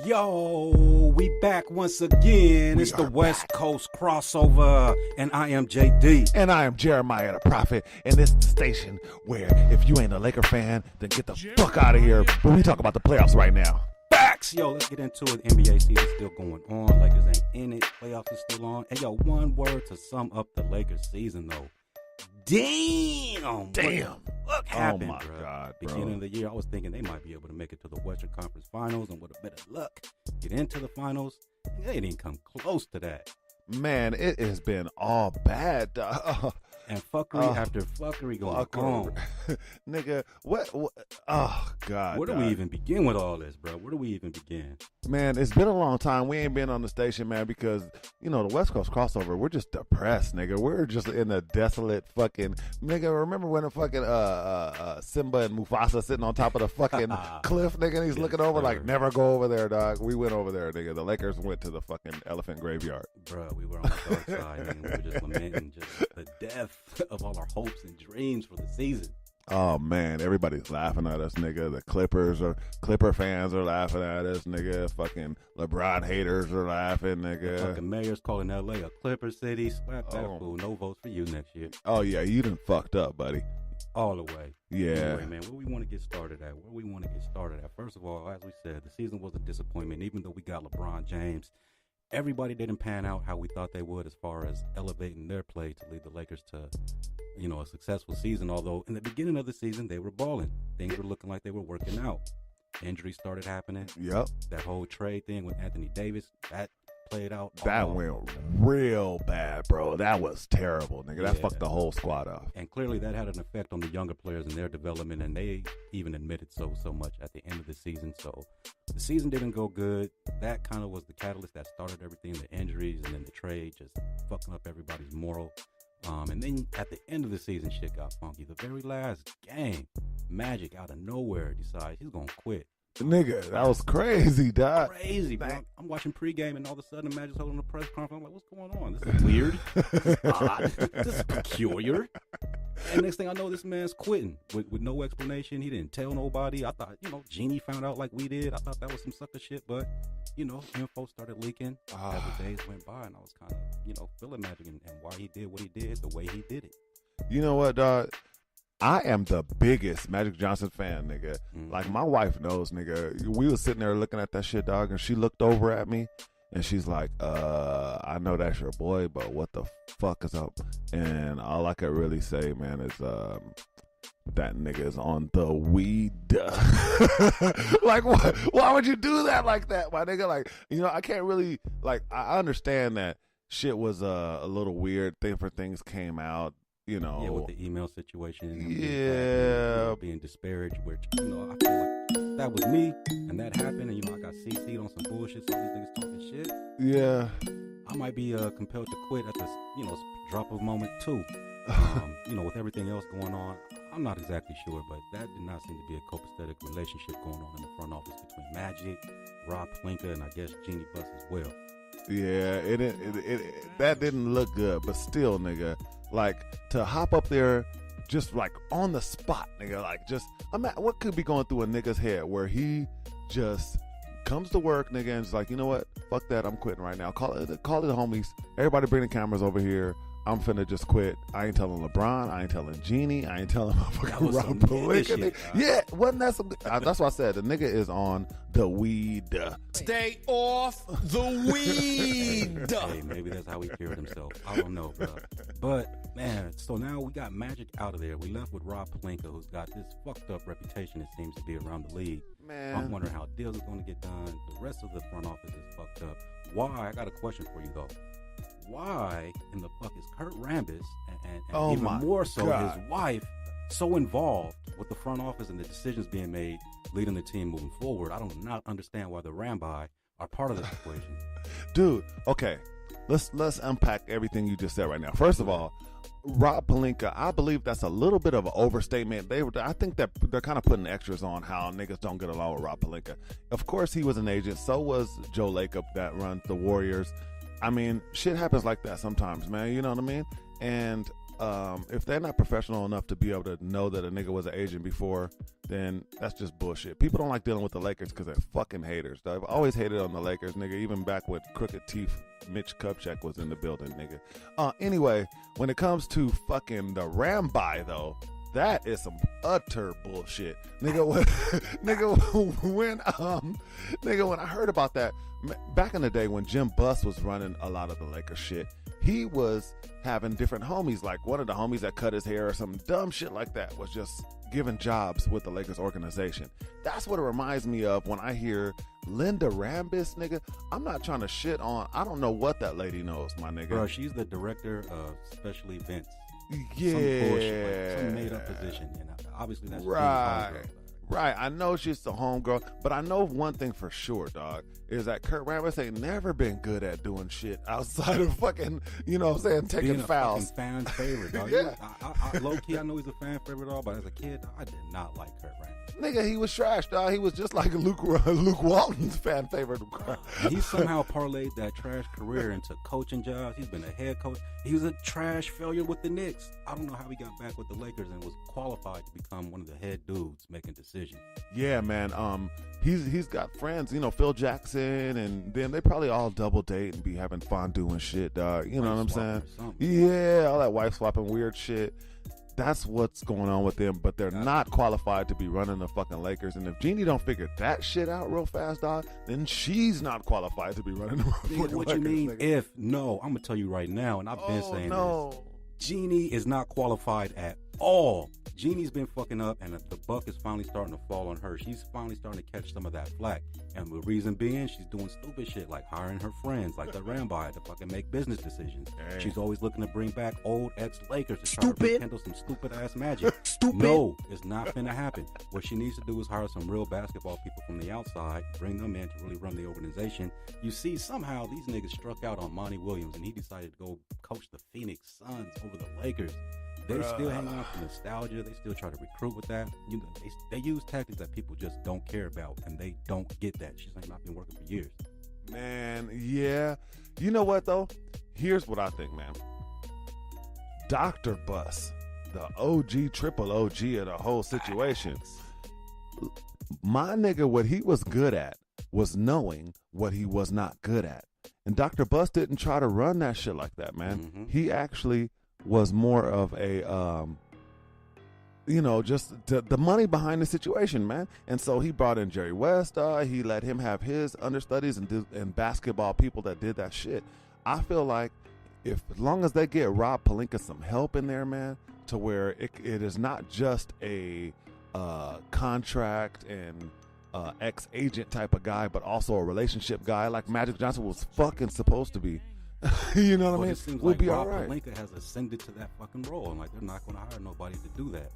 Yo, we back once again. It's the West Coast crossover, and I am JD. And I am Jeremiah the Prophet, and this is the station where if you ain't a Laker fan, then get the fuck out of here. But we talk about the playoffs right now. Facts! Yo, let's get into it. NBA season still going on. Lakers ain't in it. Playoffs is still on. And yo, one word to sum up the Lakers season, though. Damn! What happened, oh my bro? God, bro. Beginning of the year, I was thinking they might be able to make it to the Western Conference Finals, and with a bit of luck, get into the finals. They didn't come close to that. Man, it has been all bad, dog. And fuckery after fuckery going on. Nigga, what? Oh, God. Where do we even begin with all this, bro? Where do we even begin? Man, it's been a long time. We ain't been on the station, man, because, you know, the West Coast crossover, we're just depressed, nigga. We're just in a desolate fucking... Nigga, remember when the fucking Simba and Mufasa sitting on top of the fucking cliff, nigga, and he's looking over like, never go over there, dog. We went over there, nigga. The Lakers went to the fucking elephant graveyard. Bro, we were on the dark side, and we were just lamenting just the death of all our hopes and dreams for the season. Oh man, everybody's laughing at us, nigga. The Clipper fans are laughing at us, nigga. Fucking LeBron haters are laughing, nigga. The fucking mayor's calling LA a Clipper city. Slap that fool. No votes for you next year. Oh yeah, you done fucked up, buddy. All the way. Yeah. Anyway, man, where we want to get started at? First of all, as we said, the season was a disappointment. Even though we got LeBron James, everybody didn't pan out how we thought they would as far as elevating their play to lead the Lakers to, you know, a successful season. Although in the beginning of the season, they were balling. Things were looking like they were working out. Injuries started happening. Yep. That whole trade thing with Anthony Davis, that played out. That went real bad, bro. That was terrible, nigga. That fucked the whole squad up. And clearly that had an effect on the younger players and their development, and they even admitted so much at the end of the season. So the season didn't go good. That kind of was the catalyst that started everything, the injuries and then the trade, just fucking up everybody's moral. And then at the end of the season, shit got funky. The very last game, Magic out of nowhere decides he's going to quit. Nigga, that was crazy, dog. Crazy, bro. I'm watching pregame, and all of a sudden, Magic's holding a press conference. I'm like, what's going on? This is weird. This is odd. This is peculiar. And next thing I know, this man's quitting with no explanation. He didn't tell nobody. I thought, you know, Jeannie found out like we did. I thought that was some sucker shit, but, you know, info started leaking as the days went by, and I was kind of, you know, feeling Magic and why he did what he did the way he did it. You know what, dog? I am the biggest Magic Johnson fan, nigga. Mm-hmm. Like, my wife knows, nigga. We was sitting there looking at that shit, dog, and she looked over at me, and she's like, I know that's your boy, but what the fuck is up? And all I could really say, man, is that nigga is on the weed. Like, what? Why would you do that like that, my nigga? Like, you know, I can't really, like, I understand that shit was a little weird. Different things came out. You know, yeah, with the email situation, yeah, being disparaged, which, you know, I feel like that was me, and that happened, and, you know, I got CC'd on some bullshit, so all these niggas talking shit. Yeah, I might be compelled to quit at this, you know, drop of moment too. You know, with everything else going on, I'm not exactly sure, but that did not seem to be a copacetic relationship going on in the front office between Magic, Rob Pelinka, and I guess Jeannie Buss as well. Yeah, it that didn't look good, but still, nigga. Like, to hop up there just, like, on the spot, nigga. Like, just, what could be going through a nigga's head where he just comes to work, nigga, and is like, you know what? Fuck that. I'm quitting right now. Call it the homies. Everybody bring the cameras over here. I'm finna just quit. I ain't telling LeBron. I ain't telling Jeannie. I ain't telling motherfucking Rob Pelinka. Yeah, wasn't that some... that's why I said the nigga is on the weed. Stay off the weed. Hey, maybe that's how he cured himself. I don't know, bro. But, man, so now we got Magic out of there. We left with Rob Pelinka, who's got this fucked up reputation, it seems to be, around the league. Man. I'm wondering how deals are going to get done. The rest of the front office is fucked up. Why? I got a question for you, though. Why in the fuck is Kurt Rambis and even more so his wife so involved with the front office and the decisions being made leading the team moving forward? I do not understand why the Rambi are part of this equation. Dude, okay, let's unpack everything you just said right now. First of all, Rob Pelinka, I believe that's a little bit of an overstatement. I think that they're kind of putting extras on how niggas don't get along with Rob Pelinka. Of course, he was an agent. So was Joe Lacob that runs the Warriors. I mean, shit happens like that sometimes, man. You know what I mean? And if they're not professional enough to be able to know that a nigga was an agent before, then that's just bullshit. People don't like dealing with the Lakers because they're fucking haters. I've always hated on the Lakers, nigga, even back when Crooked Teeth Mitch Kupchak was in the building, nigga. Anyway, when it comes to fucking the Rambi, though, that is some utter bullshit, nigga. When I heard about that back in the day when Jim Buss was running a lot of the Lakers shit, he was having different homies. Like one of the homies that cut his hair or some dumb shit like that was just giving jobs with the Lakers organization. That's what it reminds me of when I hear Linda Rambis, nigga. I'm not trying to shit on. I don't know what that lady knows, my nigga. Bro, she's the director of special events. Yeah, some bullshit, like some made up position, and obviously that's right. I know she's the homegirl, but I know one thing for sure, dog, is that Kurt Rambis ain't never been good at doing shit outside of fucking, you know what I'm saying, taking being fouls. A fan favorite, dog. Yeah. I low key, I know he's a fan favorite, all, but as a kid, I did not like Kurt Rambis. Nigga, he was trash, dog. He was just like Luke Walton's fan favorite. He somehow parlayed that trash career into coaching jobs. He's been a head coach. He was a trash failure with the Knicks. I don't know how he got back with the Lakers and was qualified to become one of the head dudes making decisions. Yeah, man. He's got friends, you know, Phil Jackson, and then they probably all double date and be having fondue and shit, dog. You know what I'm saying? Yeah, all that wife swapping weird shit. That's what's going on with them, but they're not qualified to be running the fucking Lakers. And if Jeannie don't figure that shit out real fast, dog, then she's not qualified to be running the fucking Lakers. What you mean? Nigga. If no, I'm gonna tell you right now, and I've been saying this. Jeannie is not qualified at all. Jeannie's been fucking up, and the buck is finally starting to fall on her. She's finally starting to catch some of that flack. And the reason being, she's doing stupid shit like hiring her friends, like the Rambi, to fucking make business decisions. Dang. She's always looking to bring back old ex-Lakers to try to rekindle some stupid-ass magic. No, it's not finna happen. What she needs to do is hire some real basketball people from the outside, bring them in to really run the organization. You see, somehow these niggas struck out on Monty Williams, and he decided to go coach the Phoenix Suns over the Lakers. They still hang on to nostalgia. They still try to recruit with that. You know, they use tactics that people just don't care about, and they don't get that. She's not been working for years. Man, yeah. You know what, though? Here's what I think, man. Dr. Buss, the OG, triple OG of the whole situation. My nigga, what he was good at was knowing what he was not good at. And Dr. Buss didn't try to run that shit like that, man. Mm-hmm. He actually was more of a, you know, just the money behind the situation, man. And so he brought in Jerry West. He let him have his understudies and basketball people that did that shit. I feel like as long as they get Rob Pelinka some help in there, man, to where it is not just a contract and ex-agent type of guy, but also a relationship guy like Magic Johnson was fucking supposed to be. You know what I mean? It seems we'll like be Rob all right. Pelinka has ascended to that fucking role, and like they're not going to hire nobody to do that.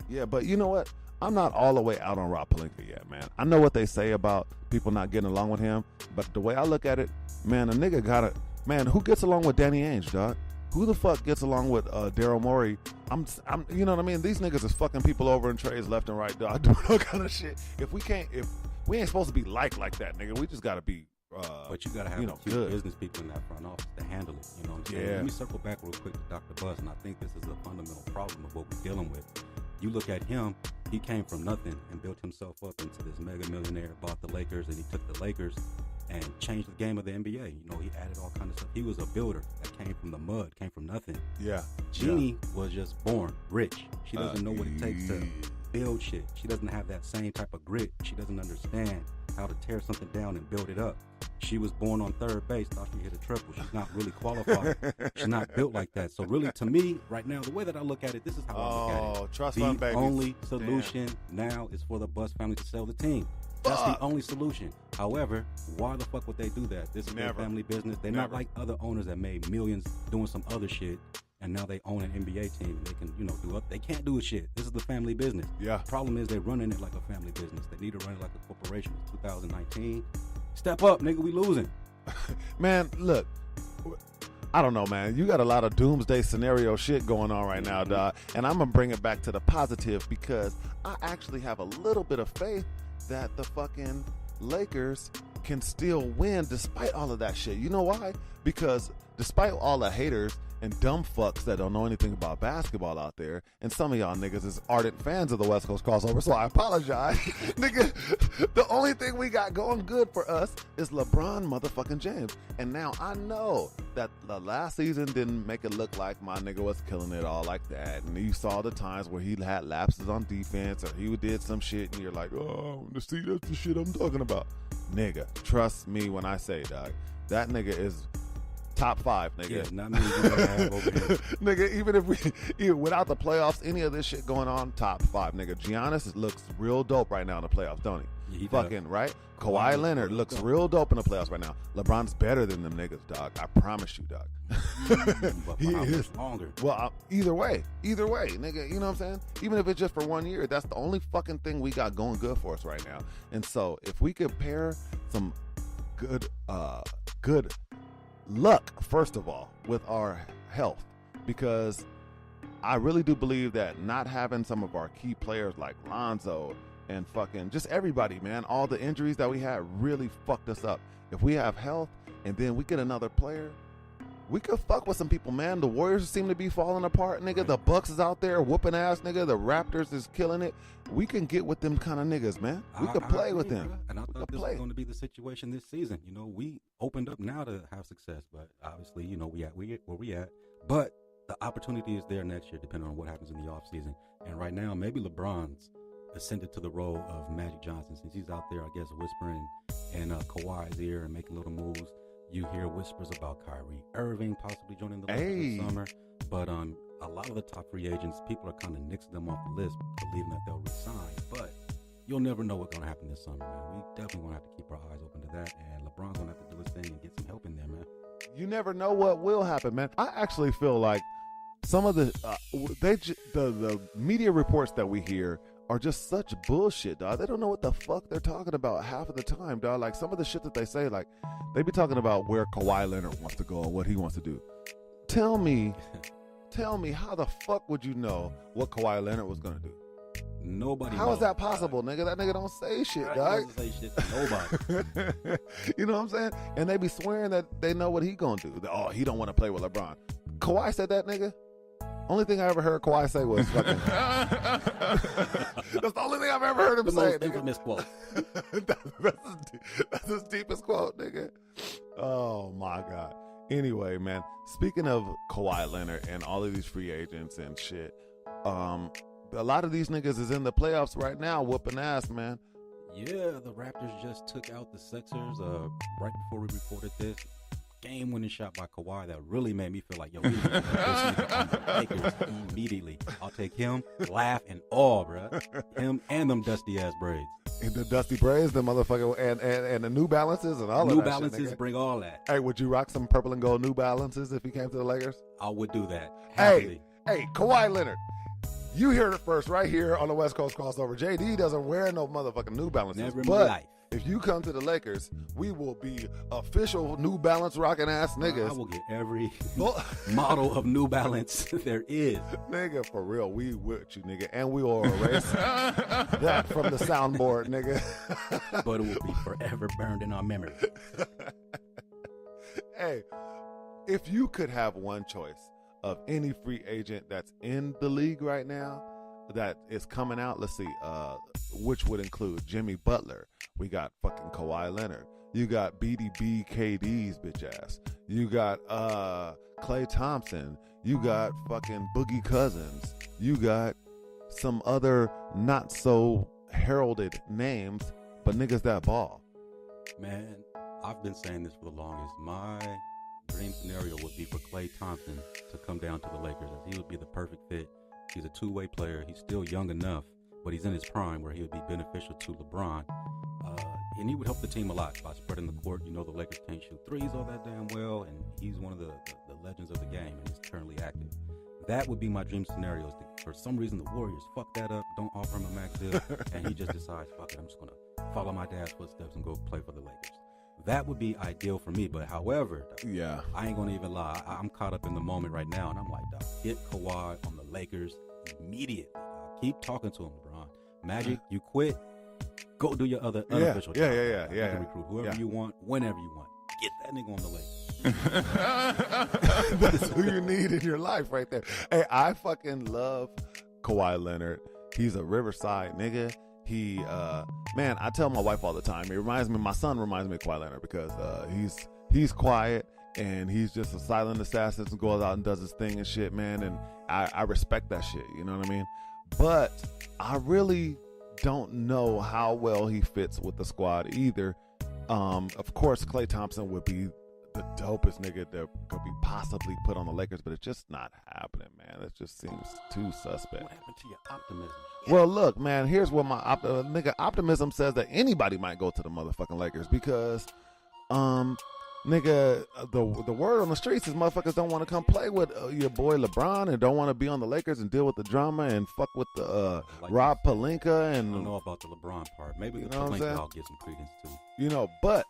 Yeah, but you know what? I'm not all the way out on Rob Pelinka yet, man. I know what they say about people not getting along with him, but the way I look at it, man, a nigga gotta, man, who gets along with Danny Ainge, dog? Who the fuck gets along with Daryl Morey? I'm, you know what I mean? These niggas is fucking people over in trades left and right, dog, doing all kind of shit. If we ain't supposed to be like that, nigga, we just gotta be. But you gotta have a few business people in that front office to handle it. You know what I'm saying? Yeah. Let me circle back real quick to Dr. Buss, and I think this is a fundamental problem of what we're dealing with. You look at him, he came from nothing and built himself up into this mega millionaire, bought the Lakers, and he took the Lakers and changed the game of the NBA. You know, he added all kinds of stuff. He was a builder that came from the mud, came from nothing. Yeah. Jeannie was just born rich. She doesn't know what it takes to build shit. She doesn't have that same type of grit. She doesn't understand how to tear something down and build it up. She was born on third base, thought she hit a triple. She's not really qualified. She's not built like that. So really, to me, right now, the way that I look at it, this is how I look at it. Trust fund, baby. The only solution now is for the Buss family to sell the team. That's the only solution. However, why the fuck would they do that? This is their family business. They're not like other owners that made millions doing some other shit, and now they own an NBA team. And they can, you know, do up. They can't do a shit. This is the family business. Yeah. The problem is they're running it like a family business. They need to run it like a corporation. It's 2019. Step up, nigga. We losing. Man, look. I don't know, man. You got a lot of doomsday scenario shit going on right now, dog. And I'm going to bring it back to the positive because I actually have a little bit of faith that the fucking Lakers can still win despite all of that shit. You know why? Because despite all the haters and dumb fucks that don't know anything about basketball out there, and some of y'all niggas is ardent fans of the West Coast crossover, so I apologize. Nigga, the only thing we got going good for us is LeBron motherfucking James. And now I know that the last season didn't make it look like my nigga was killing it all like that. And you saw the times where he had lapses on defense or he did some shit and you're like, oh, see, that's the shit I'm talking about. Nigga, trust me when I say, dog, that nigga is top 5, nigga. Yeah, not many people have over here. Nigga, even without the playoffs, any of this shit going on, top 5, nigga. Giannis looks real dope right now in the playoffs, don't he? Yeah, he fucking does. right. Kawhi Leonard looks real dope in the playoffs right now. LeBron's better than them niggas, dog. I promise you, dog. But He how is much longer? Well, either way, nigga. You know what I'm saying? Even if it's just for 1 year, that's the only fucking thing we got going good for us right now. And so, if we could pair some good luck, first of all, with our health, because I really do believe that not having some of our key players like Lonzo and fucking just everybody, man, all the injuries that we had really fucked us up. If we have health and then we get another player, we could fuck with some people, man. The Warriors seem to be falling apart, nigga. Right. The Bucks is out there whooping ass, nigga. The Raptors is killing it. We can get with them kind of niggas, man. We could play with them. Bro. And I thought this play. was going to be the situation this season. You know, we opened up now to have success, but obviously, you know, we where we at. But the opportunity is there next year, depending on what happens in the offseason. And right now, maybe LeBron's ascended to the role of Magic Johnson, since he's out there, I guess, whispering in Kawhi's ear and making little moves. You hear whispers about Kyrie Irving possibly joining the Lakers this summer, but a lot of the top free agents, people are kind of nixing them off the list, believing that they'll resign. But you'll never know what's going to happen this summer, man. We definitely going to have to keep our eyes open to that, and LeBron's going to have to do his thing and get some help in there, man. You never know what will happen, man. I actually feel like some of the media reports that we hear are just such bullshit, dog. They don't know what the fuck they're talking about half of the time, dog. Like some of the shit that they say, like they be talking about where Kawhi Leonard wants to go and what he wants to do. Tell me, how the fuck would you know what Kawhi Leonard was gonna do? Nobody. How knows. is that possible, nigga? That nigga don't say shit, He dog. doesn't say shit to nobody. You know what I'm saying? And they be swearing that they know what he gonna do. Oh, he don't want to play with LeBron. Kawhi said that, nigga. Only thing I ever heard Kawhi say was fucking. That's the only thing I've ever heard him The say. most infamous quote. That's his deepest quote, nigga. Oh my God. Anyway, man. Speaking of Kawhi Leonard and all of these free agents and shit, a lot of these niggas is in the playoffs right now, whooping ass, man. Yeah, the Raptors just took out the Sixers right before we recorded this. Game-winning shot by Kawhi that really made me feel like, yo, we need to put this nigga on the Lakers immediately. I'll take him, laugh, and all, bro. Him and them dusty-ass braids. And the dusty braids, the motherfucker, and the New Balances and all of that New Balances shit, nigga. bring all that. Hey, would you rock some purple and gold New Balances if he came to the Lakers? I would do that. Happily. Hey, Kawhi Leonard. You heard it first right here on the West Coast Crossover. JD doesn't wear no motherfucking New Balances. Never in but my life. If you come to the Lakers, we will be official New Balance rocking ass niggas. I will get every model of New Balance there is. Nigga, for real, we with you, nigga. And we will erase that from the soundboard, nigga. But it will be forever burned in our memory. Hey, if you could have one choice of any free agent that's in the league right now that is coming out, let's see, which would include Jimmy Butler. We got fucking Kawhi Leonard. You got BDB KD's bitch ass. You got Klay Thompson. You got fucking Boogie Cousins. You got some other not so heralded names, but niggas that ball. Man, I've been saying this for the longest. My dream scenario would be for Klay Thompson to come down to the Lakers, as he would be the perfect fit. He's a two-way player. He's still young enough, but he's in his prime where he would be beneficial to LeBron. And he would help the team a lot by spreading the court. You know, the Lakers can't shoot threes all that damn well, and he's one of the legends of the game, and he's currently active. That would be my dream scenario. Is for some reason, the Warriors fuck that up, don't offer him a max deal, and he just decides, fuck it, I'm just going to follow my dad's footsteps and go play for the Lakers. That would be ideal for me, but however, Yeah. I ain't going to even lie. I'm caught up in the moment right now, and I'm like, dog, get Kawhi on the Lakers immediately, dog. Keep talking to him, LeBron. Magic, you quit. Go do your other unofficial job. Yeah. You can recruit whoever you want, whenever you want. Get that nigga on the Lakers. That's who you need in your life right there. Hey, I fucking love Kawhi Leonard. He's a Riverside nigga. He, man, I tell my wife all the time. My son reminds me of Kawhi Leonard because he's quiet and he's just a silent assassin and goes out and does his thing and shit, man. And I respect that shit. You know what I mean? But I really don't know how well he fits with the squad either. Of course, Klay Thompson would be the dopest nigga that could be possibly put on the Lakers, but it's just not happening, man. It just seems too suspect. What happened to your optimism? Well, look, man, here's what my optimism says that anybody might go to the motherfucking Lakers because, nigga, the word on the streets is motherfuckers don't want to come play with your boy LeBron and don't want to be on the Lakers and deal with the drama and fuck with the Rob Pelinka and. I don't know about the LeBron part. Maybe the Pelinka I'll give some credence to. You know, but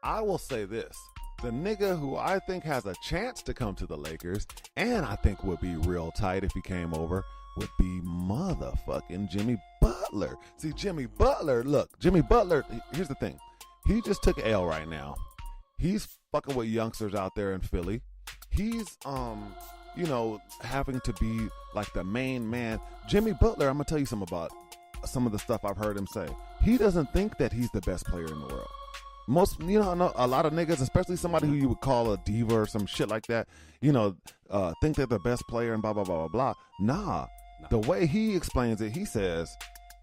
I will say this. The nigga who I think has a chance to come to the Lakers and I think would be real tight if he came over would be motherfucking Jimmy Butler. See, Jimmy Butler, here's the thing. He just took L right now. He's fucking with youngsters out there in Philly. He's, having to be like the main man. Jimmy Butler, I'm going to tell you something about some of the stuff I've heard him say. He doesn't think that he's the best player in the world. Most, a lot of niggas, especially somebody who you would call a diva or some shit like that, think they're the best player and blah, blah, blah, blah, blah. Nah. The way he explains it, he says,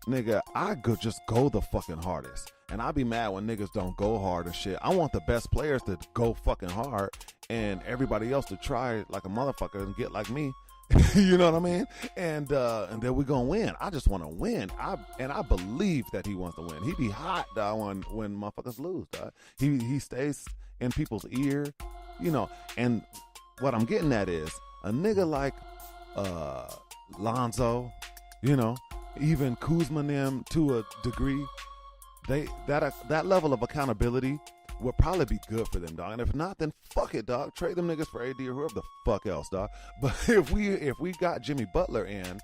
nigga, I could just go the fucking hardest. And I be mad when niggas don't go hard and shit. I want the best players to go fucking hard and everybody else to try like a motherfucker and get like me. You know what I mean? And then we gonna win. I just want to win. I believe that he wants to win. He be hot, dog, when motherfuckers lose, dog. He stays in people's ear, And what I'm getting at is a nigga like Lonzo, even Kuzma and them to a degree. That level of accountability would probably be good for them, dog. And if not, then fuck it, dog. Trade them niggas for AD or whoever the fuck else, dog. But if we got Jimmy Butler in,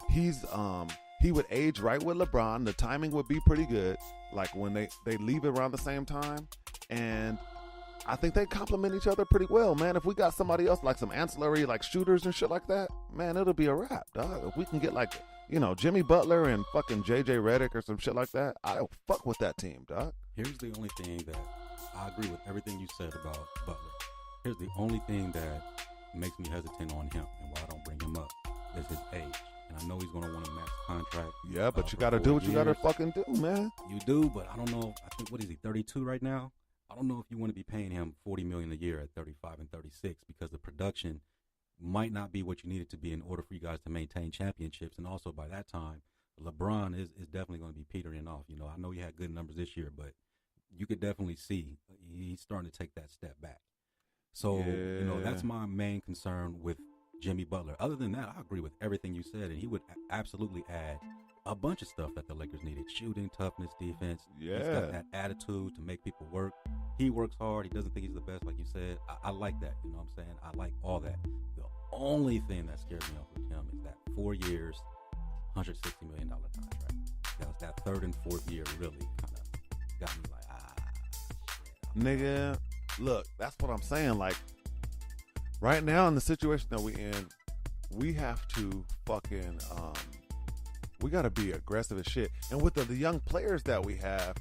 he would age right with LeBron. The timing would be pretty good, like when they leave around the same time, and I think they complement each other pretty well, man. If we got somebody else like some ancillary like shooters and shit like that, man, it'll be a wrap, dog. If we can get like Jimmy Butler and fucking JJ Redick or some shit like that, I'll fuck with that team, dog. Here's the only thing that I agree with everything you said about Butler. Here's the only thing that makes me hesitant on him and why I don't bring him up is his age. And I know he's going to want a max contract. Yeah, but you got to do what you got to fucking do, man. You do, but I don't know. I think, what is he, 32 right now? I don't know if you want to be paying him $40 million a year at 35 and 36 because the production might not be what you need it to be in order for you guys to maintain championships. And also by that time, LeBron is definitely going to be petering off. I know he had good numbers this year, but you could definitely see he's starting to take that step back. So, that's my main concern with Jimmy Butler. Other than that, I agree with everything you said, and he would absolutely add a bunch of stuff that the Lakers needed. Shooting, toughness, defense. Yeah. He's got that attitude to make people work. He works hard. He doesn't think he's the best, like you said. I like that. You know what I'm saying? I like all that. The only thing that scares me off with him is that 4 years, $160 million contract. That third and fourth year really kind of got me like, shit. Nigga, look, that's what I'm saying. Like, right now in the situation that we in, we have to fucking, we got to be aggressive as shit. And with the young players that we have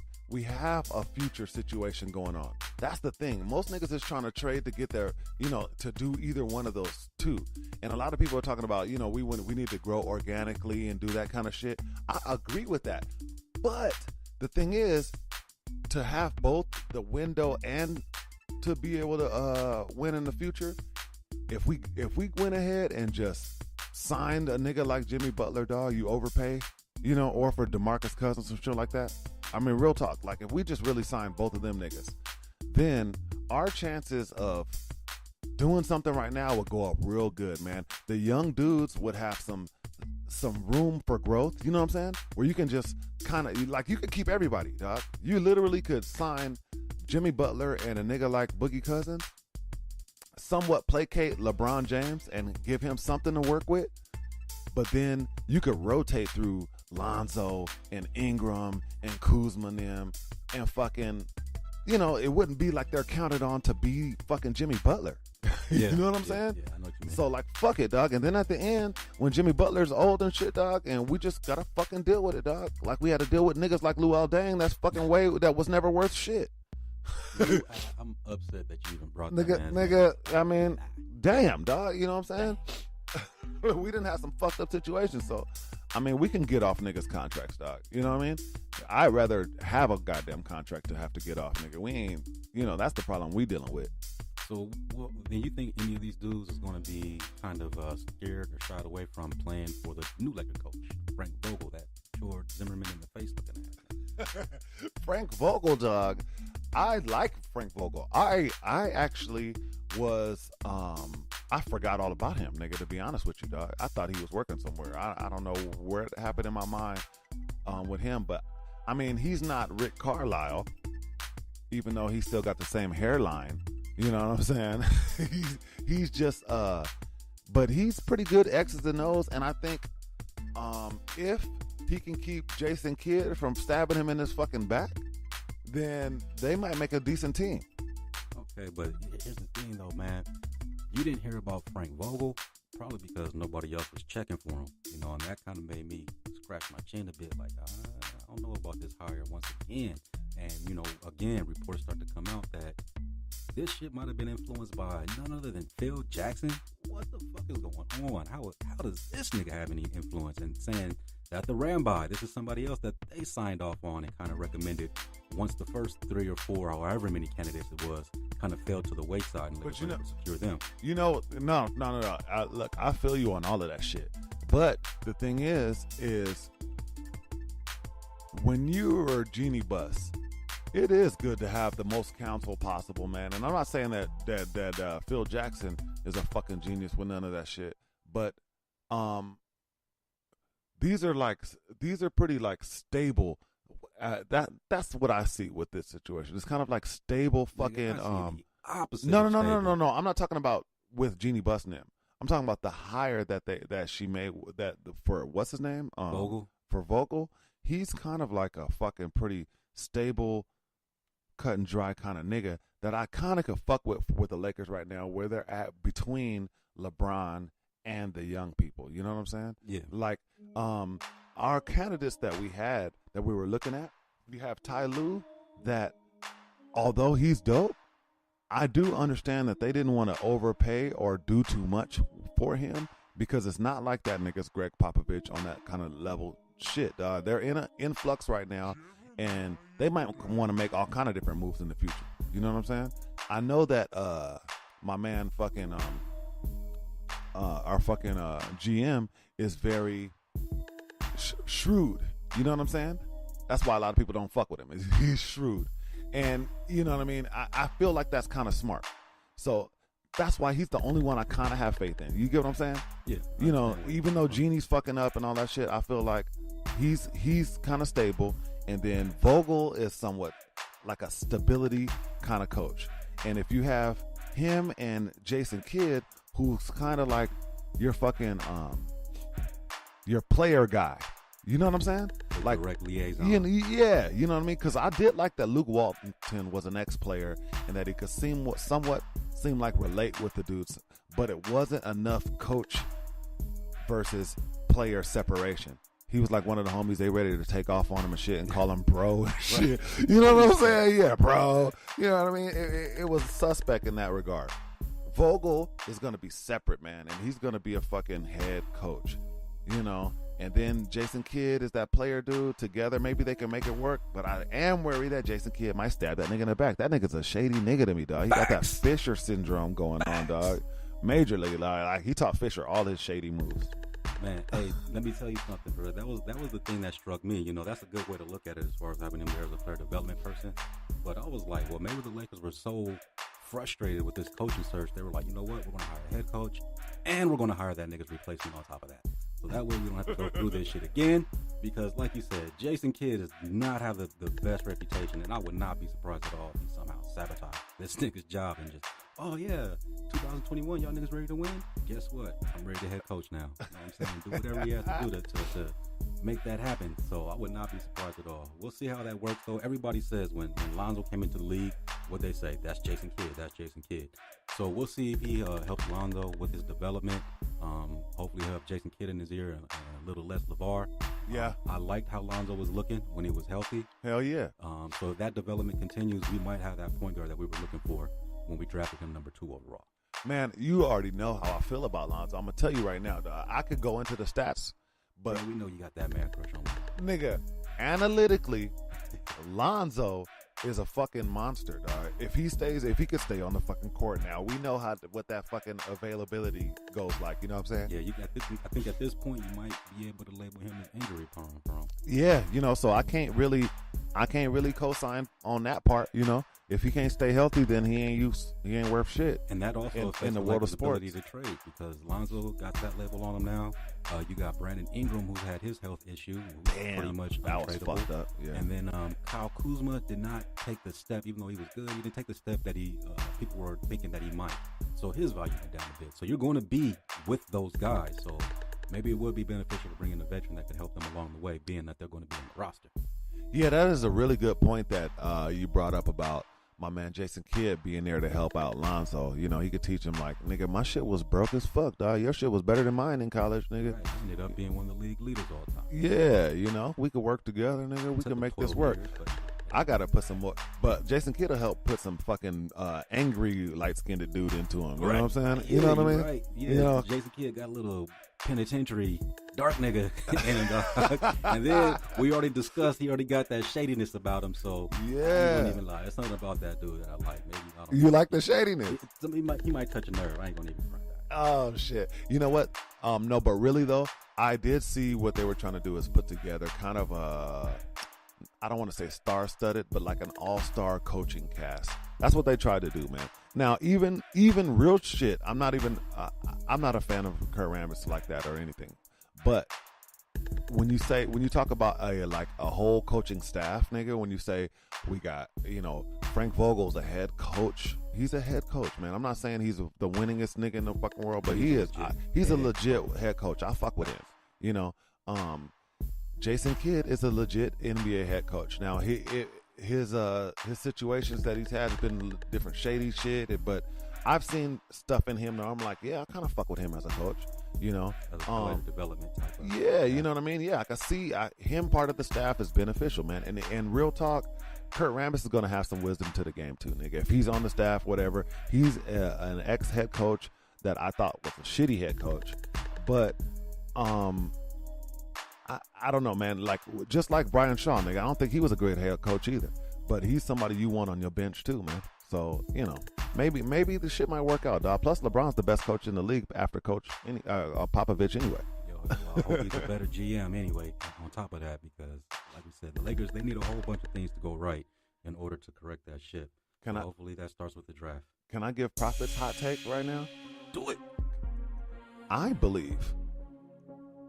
a future situation going on. That's the thing. Most niggas is trying to trade to get their, to do either one of those two. And a lot of people are talking about, we need to grow organically and do that kind of shit. I agree with that. But the thing is, to have both the window and to be able to win in the future, if we went ahead and just signed a nigga like Jimmy Butler, dog, you overpay, or for DeMarcus Cousins or shit like that. I mean, real talk. Like, if we just really signed both of them niggas, then our chances of doing something right now would go up real good, man. The young dudes would have some room for growth, you know what I'm saying? Where you can just kind of, like, you could keep everybody, dog. You literally could sign Jimmy Butler and a nigga like Boogie Cousins, somewhat placate LeBron James and give him something to work with, but then you could rotate through Lonzo and Ingram and Kuzma and them and fucking, you know, it wouldn't be like they're counted on to be fucking Jimmy Butler. You know what I'm saying? Yeah, I know what you mean. So like, fuck it, dog. And then at the end, when Jimmy Butler's old and shit, dog, and we just gotta fucking deal with it, dog. Like we had to deal with niggas like Luol Deng. That's fucking way that was never worth shit. I'm upset that you even brought that, nigga. I mean, damn, dog. You know what I'm saying? We didn't have some fucked up situations, so I mean, we can get off niggas' contracts, dog. You know what I mean? I'd rather have a goddamn contract to have to get off, nigga. We ain't, you know, that's the problem we dealing with. So, then you think any of these dudes is going to be kind of scared or shied away from playing for the new Laker coach, Frank Vogel, that George Zimmerman in the face looking at? Frank Vogel, dog. I like Frank Vogel. I actually was, I forgot all about him, nigga, to be honest with you, dog. I thought he was working somewhere. I don't know where it happened in my mind with him, but I mean, he's not Rick Carlisle, even though he's still got the same hairline. You know what I'm saying? he's just, but he's pretty good X's and O's, and I think if he can keep Jason Kidd from stabbing him in his fucking back, then they might make a decent team. Okay, but here's the thing, though, man. You didn't hear about Frank Vogel, probably because nobody else was checking for him, you know, and that kind of made me scratch my chin a bit, like, I don't know about this hire once again. And, you know, again, reports start to come out that this shit might have been influenced by none other than Phil Jackson. What the fuck is going on? How does this nigga have any influence? And saying that the Ramby, this is somebody else that they signed off on and kind of recommended once the first 3 or 4, however many candidates it was, kind of fell to the wayside and let it secure them. You know, no. Look, I feel you on all of that shit. But the thing is when you're Jeannie Buss, it is good to have the most counsel possible, man. And I'm not saying that Phil Jackson is a fucking genius with none of that shit, but these are pretty like stable. That's what I see with this situation. It's kind of like stable fucking opposite. No. I'm not talking about with Jeannie Buss and them. I'm talking about the hire that she made for what's his name? Vogel. For Vogel. He's kind of like a fucking pretty stable, cut and dry kind of nigga that I kind of could fuck with the Lakers right now, where they're at between LeBron and the young people. You know what I'm saying? Yeah. Like our candidates that we were looking at, we have Ty Lue, that although he's dope, I do understand that they didn't want to overpay or do too much for him, because it's not like that nigga's Greg Popovich on that kind of level shit. They're in an influx right now, and they might want to make all kind of different moves in the future. You know what I'm saying? I know that my man fucking our fucking GM is very shrewd. You know what I'm saying? That's why a lot of people don't fuck with him. He's shrewd. And you know what I mean? I feel like that's kind of smart. So that's why he's the only one I kind of have faith in. You get what I'm saying? Yeah. You know, even though Jeannie's fucking up and all that shit, I feel like he's kind of stable. And then Vogel is somewhat like a stability kind of coach. And if you have him and Jason Kidd, who's kind of like your fucking your player guy. You know what I'm saying? Like direct liaison. Yeah, you know what I mean? Because I did like that Luke Walton was an ex-player and that he could somewhat seem like relate with the dudes, but it wasn't enough coach versus player separation. He was like one of the homies they ready to take off on him and shit and call him bro and shit. You know what I'm saying? Yeah, bro. You know what I mean? It was suspect in that regard. Vogel is going to be separate, man, and he's going to be a fucking head coach, you know? And then Jason Kidd is that player dude. Together, maybe they can make it work. But I am worried that Jason Kidd might stab that nigga in the back. That nigga's a shady nigga to me, dog. He got that Fisher syndrome going on, dog. Majorly, like he taught Fisher all his shady moves. Man, hey, let me tell you something, bro. That was the thing that struck me. You know, that's a good way to look at it as far as having him there as a player development person. But I was like, well, maybe the Lakers were so frustrated with this coaching search, they were like, you know what? We're going to hire a head coach, and we're going to hire that nigga's replacement on top of that. So that way we don't have to go through this shit again. Because like you said, Jason Kidd does not have the best reputation, and I would not be surprised at all if he somehow sabotaged this nigga's job and just oh yeah, 2021, y'all niggas ready to win? Guess what? I'm ready to head coach now. You know what I'm saying? Do whatever he has to do to make that happen. So I would not be surprised at all. We'll see how that works, though. Everybody says when Lonzo came into the league, what they say, that's Jason Kidd, that's Jason Kidd. So we'll see if he helps Lonzo with his development. Hopefully he'll have Jason Kidd in his ear and a little less LeVar. Yeah. I liked how Lonzo was looking when he was healthy. Hell yeah. So if that development continues, we might have that point guard that we were looking for when we drafted him number 2 overall. Man, you already know how I feel about Lonzo. I'm going to tell you right now, dog. I could go into the stats, but... Yeah, we know you got that man crush on him. Nigga, analytically, Lonzo is a fucking monster, dog. If he could stay on the fucking court now, we know what that fucking availability goes like. You know what I'm saying? Yeah, I think at this point you might be able to label him as injury prone. Yeah, so I can't really co-sign on that part. If he can't stay healthy, then he ain't worth shit. And that also affects in the world of sports. Ability to trade, because Lonzo got that label on him now. You got Brandon Ingram, who's had his health issue, who's pretty much that was untradeable. fucked up. Yeah. And then Kyle Kuzma did not take the step, even though he was good. He didn't take the step that people were thinking that he might. So his value went down a bit. So you're going to be with those guys. So maybe it would be beneficial to bring in a veteran that could help them along the way, being that they're going to be on the roster. Yeah, that is a really good point that you brought up about my man Jason Kidd being there to help out Lonzo. He could teach him, like, nigga, my shit was broke as fuck, dog. Your shit was better than mine in college, nigga. Right. I ended up being one of the league leaders all the time. Yeah, we could work together, nigga. We can make this work. Years, I gotta put some more, but Jason Kidd will help put some fucking angry light-skinned dude into him. You know what I'm saying? Yeah, you know what I mean? Right. Yeah. Jason Kidd got a little penitentiary dark nigga in him, dog. And then we already discussed he already got that shadiness about him. So yeah, I ain't even lie. There's something about that dude that I like. Maybe I don't you know. like the shadiness? He might touch a nerve. I ain't gonna even front that. Oh shit! You know what? No, but really though, I did see what they were trying to do is put together kind of I don't want to say star-studded, but like an all-star coaching cast. That's what they tried to do, man. Now, even real shit, I'm not a fan of Kurt Rambis like that or anything. But when you talk about a whole coaching staff, nigga, when you say we got, Frank Vogel's a head coach. He's a head coach, man. I'm not saying he's the winningest nigga in the fucking world, but he is. He's a legit head coach. I fuck with him, Jason Kidd is a legit NBA head coach. Now, his situations that he's had has been different shady shit, but I've seen stuff in him that I'm like, yeah, I kind of fuck with him as a coach, As a development type of yeah, you know what I mean? Yeah, I can see him part of the staff is beneficial, man. And real talk, Kurt Rambis is going to have some wisdom to the game too, nigga. If he's on the staff, whatever, he's an ex-head coach that I thought was a shitty head coach, but I don't know, man. Like, just like Brian Shaw, nigga, I don't think he was a great head coach either. But he's somebody you want on your bench too, man. So, maybe the shit might work out, dog. Plus, LeBron's the best coach in the league after Coach Popovich anyway. I hope he's a better GM anyway, on top of that, because, like we said, the Lakers, they need a whole bunch of things to go right in order to correct that ship. Hopefully that starts with the draft. Can I give Prophet's hot take right now? Do it. I believe,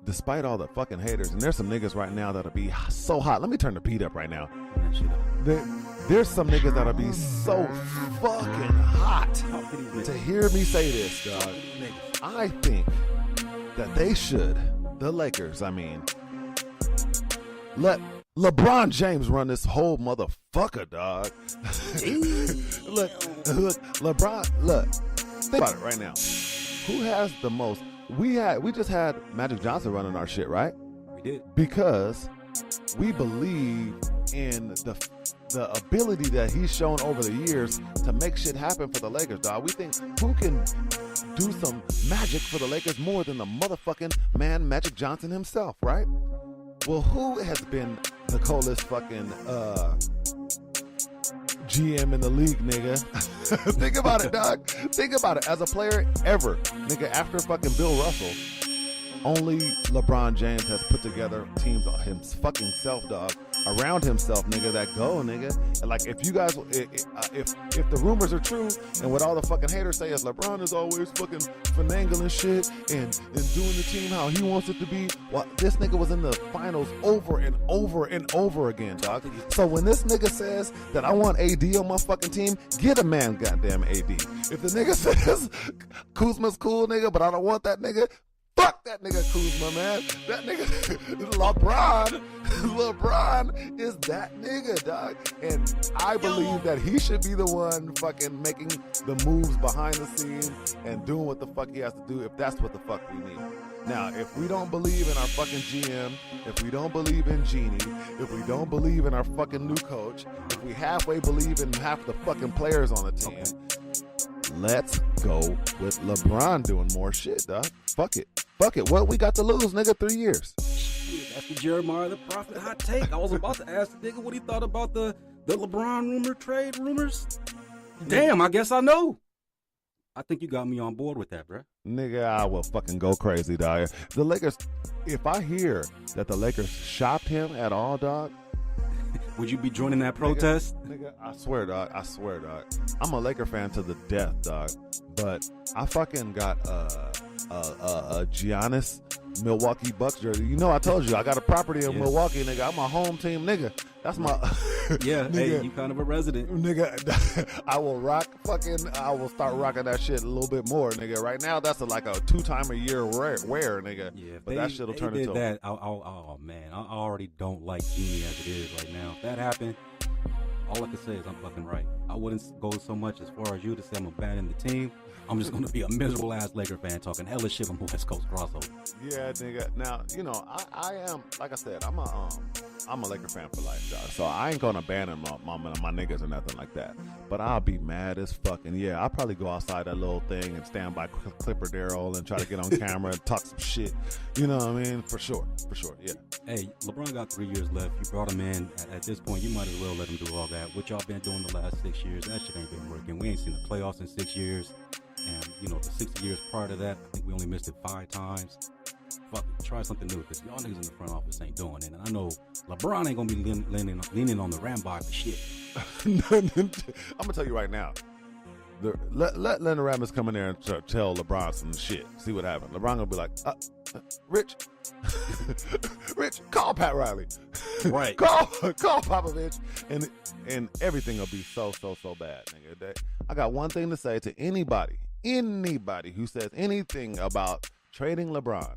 despite all the fucking haters, and there's some niggas right now that'll be so hot. Let me turn the beat up right now. There's some niggas that'll be so fucking hot to hear me say this, dog. I think that they should, the Lakers, let LeBron James run this whole motherfucker, dog. Look, LeBron, think about it right now. Who has the most? We just had Magic Johnson running our shit, right? We did. Because we believe in the ability that he's shown over the years to make shit happen for the Lakers, dog. We think who can do some magic for the Lakers more than the motherfucking man Magic Johnson himself, right? Well, who has been the coldest fucking GM in the league, nigga? Think about it, dog. Think about it. As a player ever, nigga, after fucking Bill Russell, only LeBron James has put together teams of his fucking self, dog. around himself, nigga, that go, nigga. And like, if you guys, if the rumors are true, and what all the fucking haters say is LeBron is always fucking finagling shit and doing the team how he wants it to be, well, this nigga was in the finals over and over and over again, dog. So when this nigga says that I want AD on my fucking team, get a man goddamn AD. If the nigga says Kuzma's cool, nigga, but I don't want that nigga, fuck that nigga Kuzma, man. That nigga, LeBron is that nigga, dog. And I believe that he should be the one fucking making the moves behind the scenes and doing what the fuck he has to do if that's what the fuck we need. Now, if we don't believe in our fucking GM, if we don't believe in Jeannie, if we don't believe in our fucking new coach, if we halfway believe in half the fucking players on the team, let's go with LeBron doing more shit, dog. Fuck it. Fuck it. What we got to lose, nigga? 3 years. Shit, that's the Jeremiah the Prophet hot take. I was about to ask the nigga what he thought about the LeBron rumor trade rumors. Damn, I guess I know. I think you got me on board with that, bruh. Nigga, I will fucking go crazy, dog. The Lakers, if I hear that the Lakers shopped him at all, dog, would you be joining that protest? Nigga, I swear, dog. I'm a Laker fan to the death, dog. But I fucking got a Giannis Milwaukee Bucks jersey. You know, I told you I got a property in Milwaukee, nigga. I'm a home team, nigga. That's my yeah. Nigga, hey, you kind of a resident, nigga. I will start rocking that shit a little bit more, nigga. Right now, that's like a 2 times a year wear, nigga. Yeah, but that shit'll turn into that. Oh man, I already don't like Jeannie as it is right now. If that happened, all I can say is I'm fucking right. I wouldn't go so much as far as you to say I'm abandoning the team. I'm just going to be a miserable ass Laker fan talking hella shit on the West Coast crossover. Yeah, nigga. Now, you know, I am, like I said, I'm a Laker fan for life, dog. So I ain't gonna abandon my niggas or nothing like that. But I'll be mad as fuck. And yeah, I'll probably go outside that little thing and stand by Clipper Darrell and try to get on camera and talk some shit. You know what I mean? For sure. Yeah. Hey, LeBron got 3 years left. You brought him in. At this point, you might as well let him do all that. What y'all been doing the last 6 years, that shit ain't been working. We ain't seen the playoffs in 6 years. And, you know, the 6 years prior to that, I think we only missed it 5 times. Fuck it, try something new, because y'all niggas in the front office ain't doing it. And I know LeBron ain't gonna be leaning on the Rambo for shit. I'm gonna tell you right now. Let Leonard Ramos come in there and tell LeBron some shit. See what happens. LeBron gonna be like, Rich, call Pat Riley. Right. call Popovich, and everything will be so bad, nigga. I got one thing to say to anybody who says anything about trading LeBron.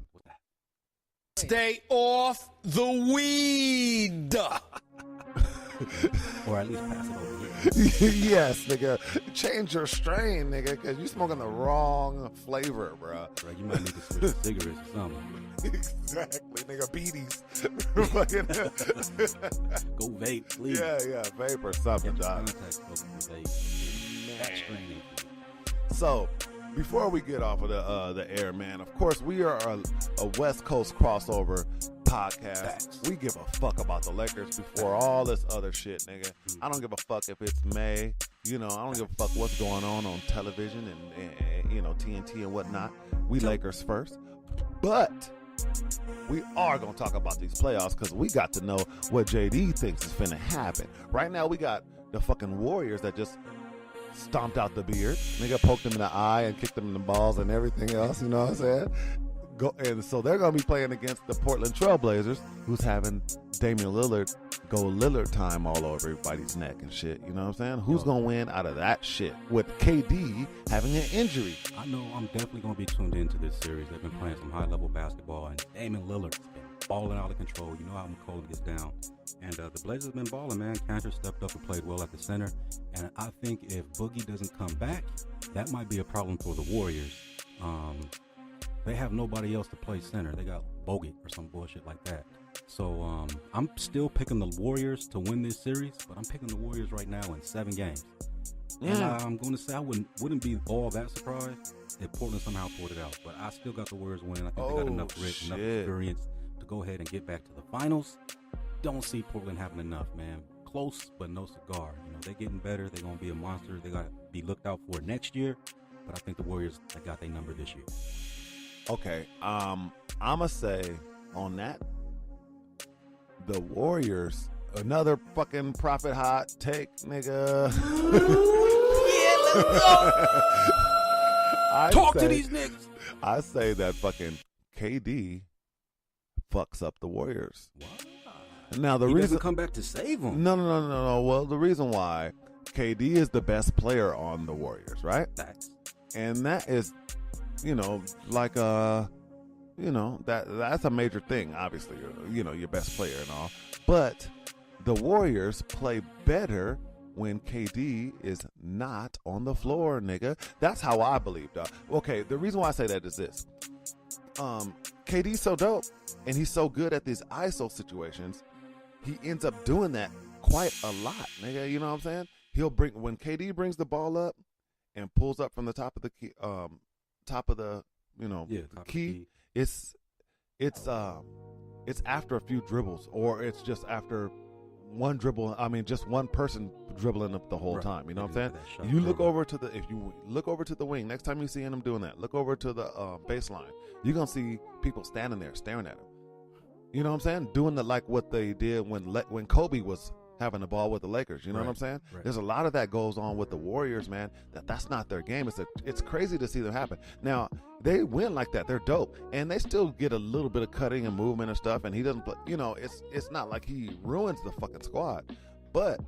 Stay off the weed. Or at least pass it over here. Yes, nigga. Change your strain, nigga, because you smoking the wrong flavor, bro. Right, you might need to switch to cigarettes or something. Exactly, nigga. Beaties. Go vape, please. Yeah, vape or something, dog. So, before we get off of the air, man, of course, we are a West Coast crossover podcast. Facts. We give a fuck about the Lakers before all this other shit, nigga. I don't give a fuck if it's May. You know, I don't give a fuck what's going on television and you know, TNT and whatnot. We Lakers first. But we are going to talk about these playoffs because we got to know what JD thinks is finna happen. Right now, we got the fucking Warriors that just stomped out the beard. Nigga poked him in the eye and kicked him in the balls and everything else, you know what I'm saying? And so they're going to be playing against the Portland Trailblazers, who's having Damian Lillard go Lillard time all over everybody's neck and shit. You know what I'm saying? Who's going to win out of that shit with KD having an injury? I know I'm definitely going to be tuned into this series. They've been playing some high-level basketball, and Damian Lillard's been balling out of control. You know how McCollum gets down. And the Blazers have been balling, man. Cantor stepped up and played well at the center. And I think if Boogie doesn't come back, that might be a problem for the Warriors. They have nobody else to play center. They got Bogut or some bullshit like that. So I'm still picking the Warriors to win this series, but I'm picking the Warriors right now in 7 games. And I'm going to say I wouldn't be all that surprised if Portland somehow pulled it out. But I still got the Warriors winning. I think they got enough grit, enough experience to go ahead and get back to the finals. Don't see Portland having enough, man. Close, but no cigar. You know, they're getting better. They're going to be a monster. They got to be looked out for next year. But I think the Warriors, they got their number this year. Okay, I'ma say on that, the Warriors another fucking profit hot take, nigga. Yeah, let's go. Talk to these niggas. I say that fucking KD fucks up the Warriors. Wow. Now the He reason doesn't come back to save them. No. Well, the reason why KD is the best player on the Warriors, right? And that is, like that's a major thing. Obviously, your best player and all. But the Warriors play better when KD is not on the floor, nigga. That's how I believe, dog. Okay, the reason why I say that is this. KD's so dope, and he's so good at these ISO situations. He ends up doing that quite a lot, nigga. You know what I'm saying? When KD brings the ball up and pulls up from the top of the key, key. It's after a few dribbles, or it's just after one dribble. I mean, just one person dribbling up the whole time. You know what I'm saying? You look over to if you look over to the wing, next time you see him doing that, look over to the baseline. You're gonna see people standing there staring at him. You know what I'm saying? Doing like what they did when Kobe was having the ball with the Lakers. You know what I'm saying? Right. There's a lot of that goes on with the Warriors, man. That's not their game. It's crazy to see them happen. Now, they win like that. They're dope. And they still get a little bit of cutting and movement and stuff. And he doesn't play, it's not like he ruins the fucking squad. But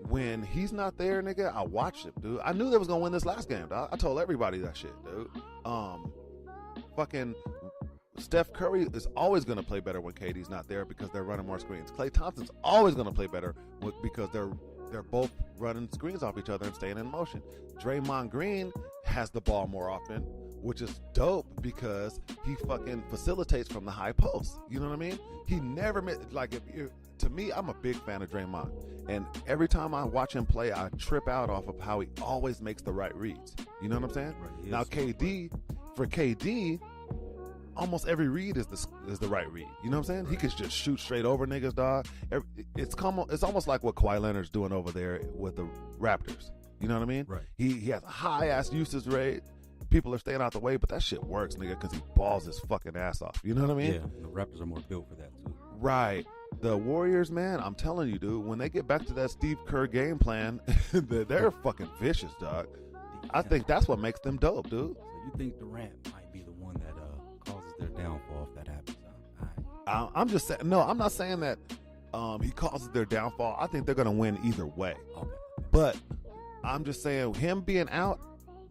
when he's not there, nigga, I watched him, dude. I knew they was going to win this last game, dog. I told everybody that shit, dude. Fucking Steph Curry is always going to play better when KD's not there because they're running more screens. Klay Thompson's always going to play better because they're both running screens off each other and staying in motion. Draymond Green has the ball more often, which is dope because he fucking facilitates from the high post. You know what I mean? He never to me, I'm a big fan of Draymond. And every time I watch him play, I trip out off of how he always makes the right reads. You know what I'm saying? Right, now, for KD, almost every read is the right read. You know what I'm saying? He can just shoot straight over niggas, dog. It's almost like what Kawhi Leonard's doing over there with the Raptors. You know what I mean? Right. He has a high-ass usage rate. People are staying out the way, but that shit works, nigga, because he balls his fucking ass off. You know what I mean? Yeah, the Raptors are more built for that, too. Right. The Warriors, man, I'm telling you, dude, when they get back to that Steve Kerr game plan, they're fucking vicious, dog. I think that's what makes them dope, dude. So you think Durant might be the one that causes their downfall if that happens? I'm just saying, no, I'm not saying that he causes their downfall. I think they're going to win either way. Okay. But I'm just saying him being out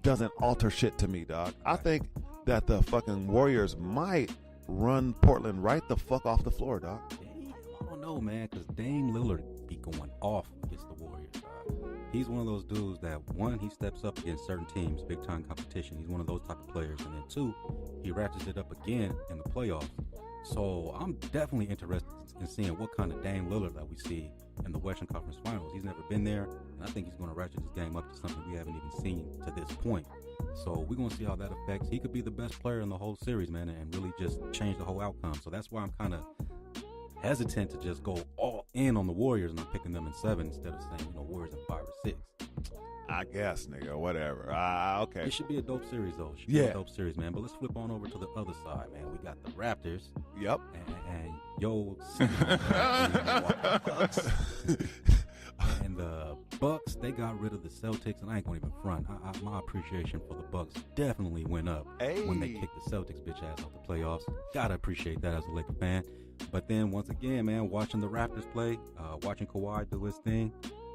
doesn't alter shit to me, dog. I think that the fucking Warriors might run Portland right the fuck off the floor, dog. Damn, I don't know, man, because Dame Lillard be going off against the Warriors, dog. He's one of those dudes that, one, he steps up against certain teams, big-time competition. He's one of those type of players. And then, two, he ratchets it up again in the playoffs. So I'm definitely interested in seeing what kind of Dame Lillard that we see in the Western Conference Finals. He's never been there, and I think he's going to ratchet this game up to something we haven't even seen to this point. So we're going to see how that affects. He could be the best player in the whole series, man, and really just change the whole outcome. So that's why I'm kind of hesitant to just go all in on the Warriors, and I'm picking them in 7 instead of saying, Warriors in 5 or 6. I guess, nigga, whatever. Okay. It should be a dope series, though. It should be a dope series, man. But let's flip on over to the other side, man. We got the Raptors. Yep. And and the Bucks, they got rid of the Celtics, and I ain't gonna even front. My appreciation for the Bucks definitely went up when they kicked the Celtics bitch ass off the playoffs. Gotta appreciate that as a Laker fan. But then once again, man, watching the Raptors play, watching Kawhi do his thing,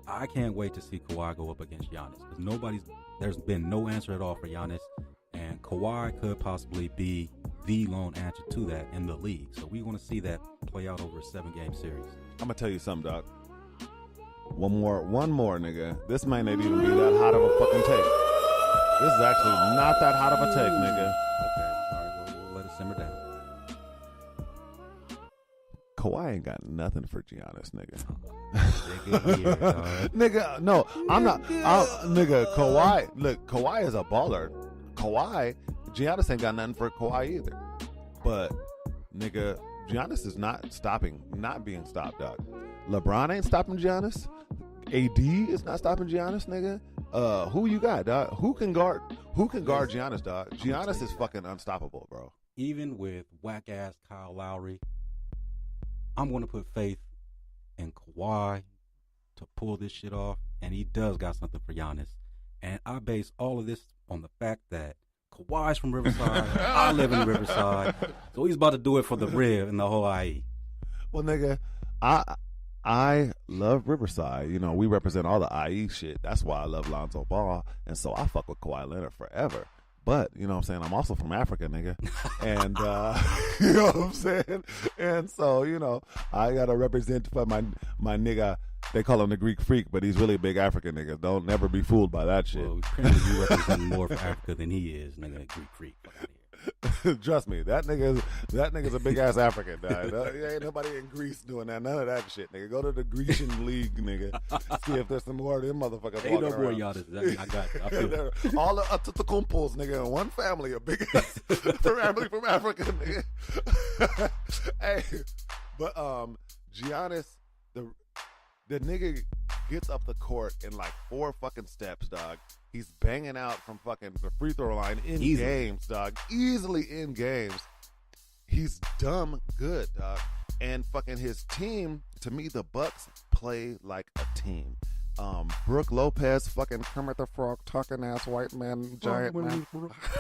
I can't wait to see Kawhi go up against Giannis, because there's been no answer at all for Giannis, and Kawhi could possibly be the lone answer to that in the league. So we want to see that play out over a 7-game series. I'm gonna tell you something, dog. One more, nigga. This might not even be that hot of a fucking take. This is actually not that hot of a take, nigga. Okay, all right, we'll let it simmer down. Kawhi ain't got nothing for Giannis, nigga. Nigga, no, I'm not. Nigga, Kawhi, look, Kawhi is a baller. Giannis ain't got nothing for Kawhi either. But, nigga, Giannis is not being stopped, dog. LeBron ain't stopping Giannis. AD is not stopping Giannis, nigga. Who you got, dog? Who can guard Giannis, dog? Giannis is fucking unstoppable, bro. Even with whack ass Kyle Lowry, I'm going to put faith and Kawhi to pull this shit off, and he does got something for Giannis. And I base all of this on the fact that Kawhi's from Riverside. I live in Riverside, so he's about to do it for the Riv and the whole IE. Well, nigga, I love Riverside. You know, we represent all the IE shit. That's why I love Lonzo Ball, and so I fuck with Kawhi Leonard forever. But, you know what I'm saying, I'm also from Africa, nigga. And, you know what I'm saying? And so, you know, I got to represent for my nigga. They call him the Greek freak, but he's really a big African nigga. Don't never be fooled by that shit. Well, apparently you represent more for Africa than he is, nigga, Greek freak. Fuck out of here. Trust me, that nigga's a big ass African. Ain't nobody in Greece doing that. None of that shit, nigga. Go to the Grecian league, nigga. See if there's some more of them motherfuckers. Ain't no walking more around. y'all. I got you. I feel it. All the Atutakumpos, nigga, in one family, a big ass family from Africa, nigga. Hey, but Giannis, the nigga gets up the court in like 4 fucking steps, dog. He's banging out from fucking the free throw line in games, dog. Easily in games. He's dumb good, dog. And fucking his team, to me, the Bucks play like a team. Brooke Lopez, fucking Kermit the Frog, talking ass white man, giant man.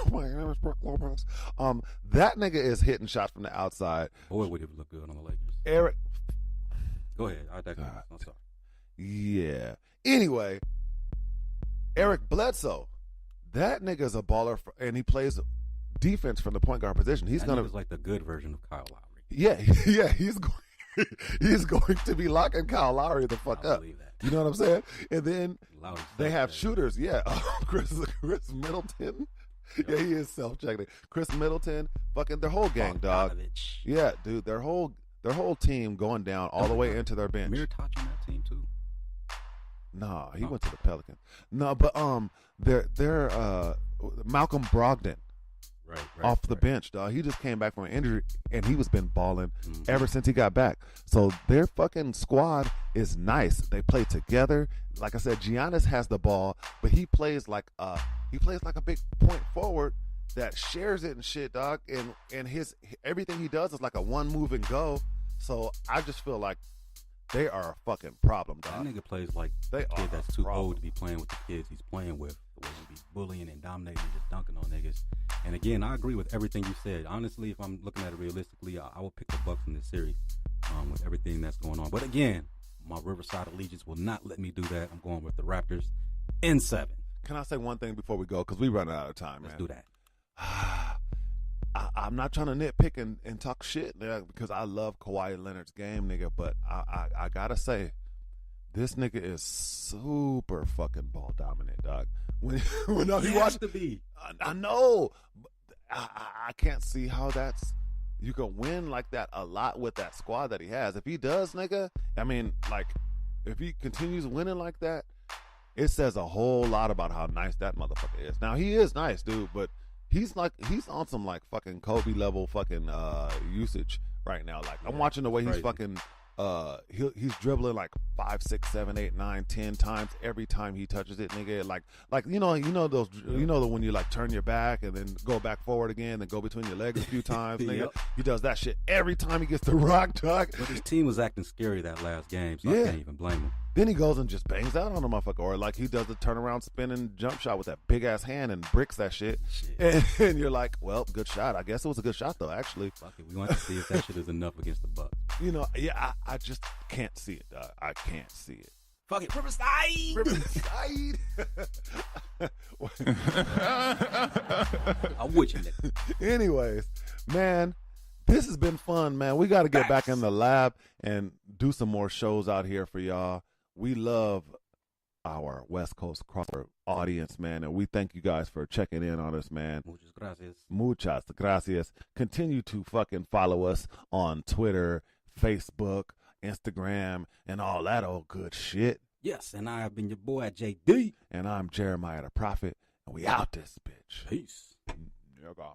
My name is Brooke Lopez. That nigga is hitting shots from the outside. Boy, would it look good on the Lakers. Eric, go ahead. I'm sorry. Yeah. Anyway, Eric Bledsoe, that nigga's a baller, and he plays defense from the point guard position. He's gonna like the good version of Kyle Lowry. Yeah. He's going to be locking Kyle Lowry the fuck up. Believe that. You know what I'm saying? And then Lowry's they have shooters. Yeah, Chris Middleton. Yep. Yeah, he is self-checking. Chris Middleton, fucking their whole gang, dog. Yeah, dude, their whole team going down all the way into their bench. Amir touching that team too. Nah, he went to the Pelicans. No, but they're Malcolm Brogdon. Right, off the bench, dog. He just came back from an injury, and he was been balling ever since he got back. So their fucking squad is nice. They play together. Like I said, Giannis has the ball, but he plays like a big point forward that shares it and shit, dog. And his everything he does is like a one move and go. So I just feel like they are a fucking problem, dog. That nigga plays like a kid that's too old to be playing with the kids he's playing with. The way he be bullying and dominating and just dunking on niggas. And again, I agree with everything you said. Honestly, if I'm looking at it realistically, I will pick the Bucks in this series with everything that's going on. But again, my Riverside allegiance will not let me do that. I'm going with the Raptors in 7. Can I say one thing before we go? Because we run out of time, Let's man. do that. I'm not trying to nitpick and talk shit, nigga, because I love Kawhi Leonard's game, nigga. But I gotta say, this nigga is super fucking ball dominant, dog. When you watch to be, I know, but I can't see how you can win like that a lot with that squad that he has. If he does, nigga, I mean, like, if he continues winning like that, it says a whole lot about how nice that motherfucker is. Now he is nice, dude, but he's on some like fucking Kobe level fucking usage right now. Like I'm watching the way he's fucking he's dribbling like 5, 6, 7, 8, 9, 10 times every time he touches it, nigga. Like you know those when you like turn your back and then go back forward again and go between your legs a few times, nigga. Yep. He does that shit every time he gets the rock, dog. But his team was acting scary that last game, so I can't even blame him. Then he goes and just bangs out on a motherfucker, or like he does the turnaround spinning jump shot with that big ass hand and bricks that shit. And you're like, well, good shot. I guess it was a good shot though, actually. Fuck it, we want to see if that shit is enough against the Bucks. You know, yeah, I just can't see it, dog. I can't see it. Fuck it, Riverside. I'm with you, nigga. Anyways, man, this has been fun, man. We got to get back in the lab and do some more shows out here for y'all. We love our West Coast crossover audience, man, and we thank you guys for checking in on us, man. Muchas gracias. Muchas gracias. Continue to fucking follow us on Twitter, Facebook, Instagram, and all that old good shit. Yes, and I have been your boy, JD. And I'm Jeremiah the Prophet, and we out this bitch. Peace. Yoga.